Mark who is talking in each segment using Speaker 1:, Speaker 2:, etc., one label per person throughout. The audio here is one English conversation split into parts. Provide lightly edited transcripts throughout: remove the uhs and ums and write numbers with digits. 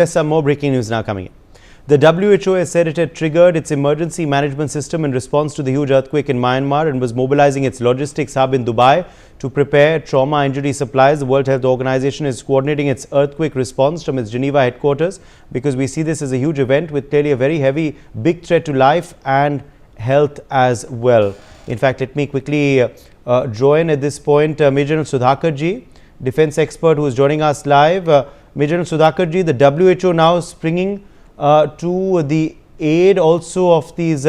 Speaker 1: There's some more breaking news now coming in. The WHO has said it had triggered its emergency management system in response to the huge earthquake in Myanmar and was mobilizing its logistics hub in Dubai to prepare trauma injury supplies. The World Health Organization is coordinating its earthquake response from its Geneva headquarters because we see this as a huge event with clearly a very heavy, big threat to life and health as well. In fact, let me quickly join at this point Major General Sudhakarji, defense expert who is joining us live. Major General Sudhakarji, the WHO now springing to the aid also of these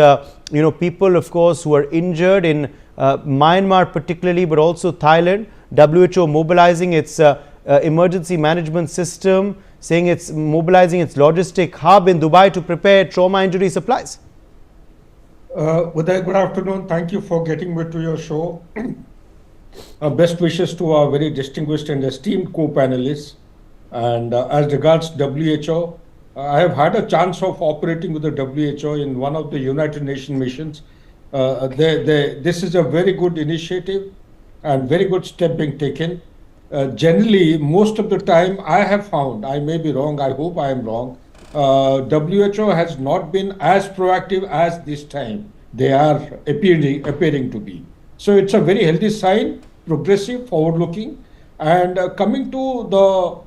Speaker 1: people, of course, who are injured in Myanmar particularly, but also Thailand. WHO mobilizing its emergency management system, saying it's mobilizing its logistic hub in Dubai to prepare trauma injury supplies.
Speaker 2: Uday, good afternoon. Thank you for getting me to your show. Best wishes to our very distinguished and esteemed co-panelists. And as regards WHO, I have had a chance of operating with the WHO in one of the United Nations missions. This is a very good initiative and very good step being taken. Generally, most of the time I have found, I may be wrong, I hope I am wrong, WHO has not been as proactive as this time they are appearing to be. So it's a very healthy sign, progressive, forward-looking, and coming to the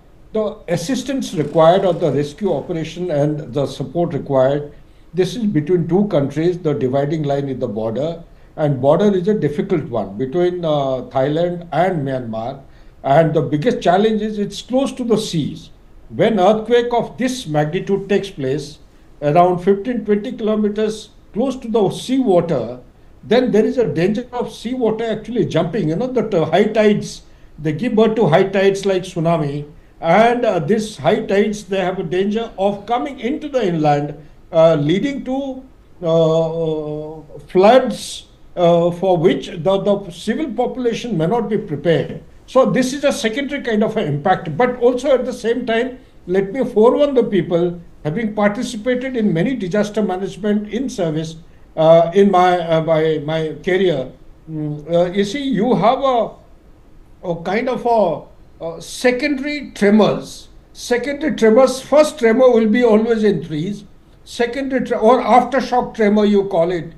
Speaker 2: assistance required or the rescue operation and the support required. This is between two countries. The dividing line is the border, and border is a difficult one between Thailand and Myanmar. And the biggest challenge is it's close to the seas. When earthquake of this magnitude takes place, around 15-20 kilometers close to the sea water, then there is a danger of sea water actually jumping. You know, the high tides, they give birth to high tides like tsunami. And these high tides, they have a danger of coming into the inland, leading to floods for which the civil population may not be prepared. So this is a secondary kind of an impact. But also at the same time, let me forewarn the people, having participated in many disaster management in service in my career. You see, you have a kind of a secondary tremors. Secondary tremors, first tremor will be always in trees. Secondary or aftershock tremor, you call it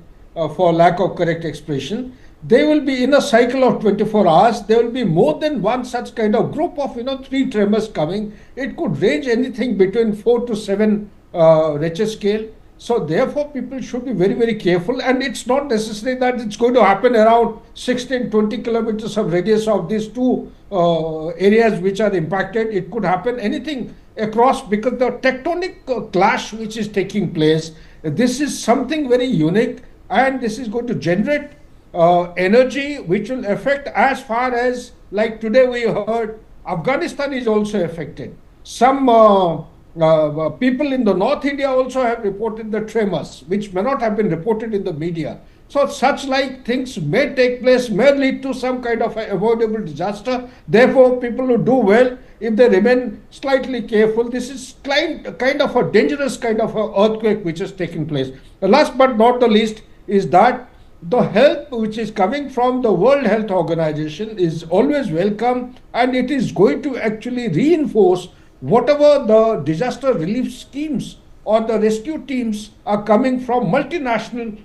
Speaker 2: for lack of correct expression. They will be in a cycle of 24 hours. There will be more than one such kind of group of 3 tremors coming. It could range anything between 4 to 7 Richter scale. So therefore, people should be very, very careful. And it's not necessary that it's going to happen around 16-20 kilometers of radius of these two areas which are impacted. It could happen anything across because the tectonic clash which is taking place, this is something very unique, and this is going to generate energy which will affect as far as, like today we heard, Afghanistan is also affected. Some people in the North India also have reported the tremors, which may not have been reported in the media. So such like things may take place, may lead to some kind of avoidable disaster. Therefore, people who do well, if they remain slightly careful, this is kind of a dangerous kind of a earthquake which is taking place. The last but not the least is that the help which is coming from the World Health Organization is always welcome, and it is going to actually reinforce whatever the disaster relief schemes or the rescue teams are coming from multinational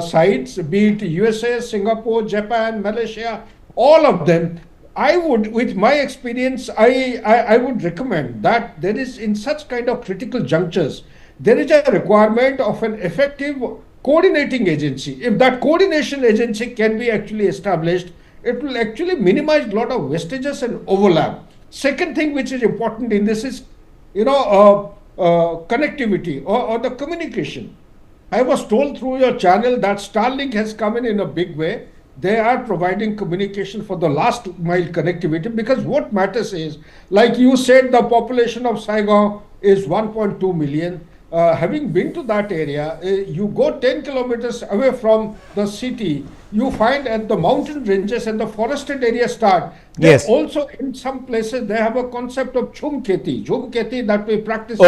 Speaker 2: sites, be it USA, Singapore, Japan, Malaysia, all of them. I would, with my experience, I would recommend that there is, in such kind of critical junctures, there is a requirement of an effective coordinating agency. If that coordination agency can be actually established, it will actually minimize a lot of wastages and overlap. Second thing which is important in this is, connectivity or the communication. I was told through your channel that Starlink has come in a big way. They are providing communication for the last mile connectivity, because what matters is, like you said, the population of Saigon is 1.2 million. Having been to that area, you go 10 kilometers away from the city, you find at the mountain ranges and the forested areas start. Yes. Also in some places, they have a concept of Jhum Kheti that we practice.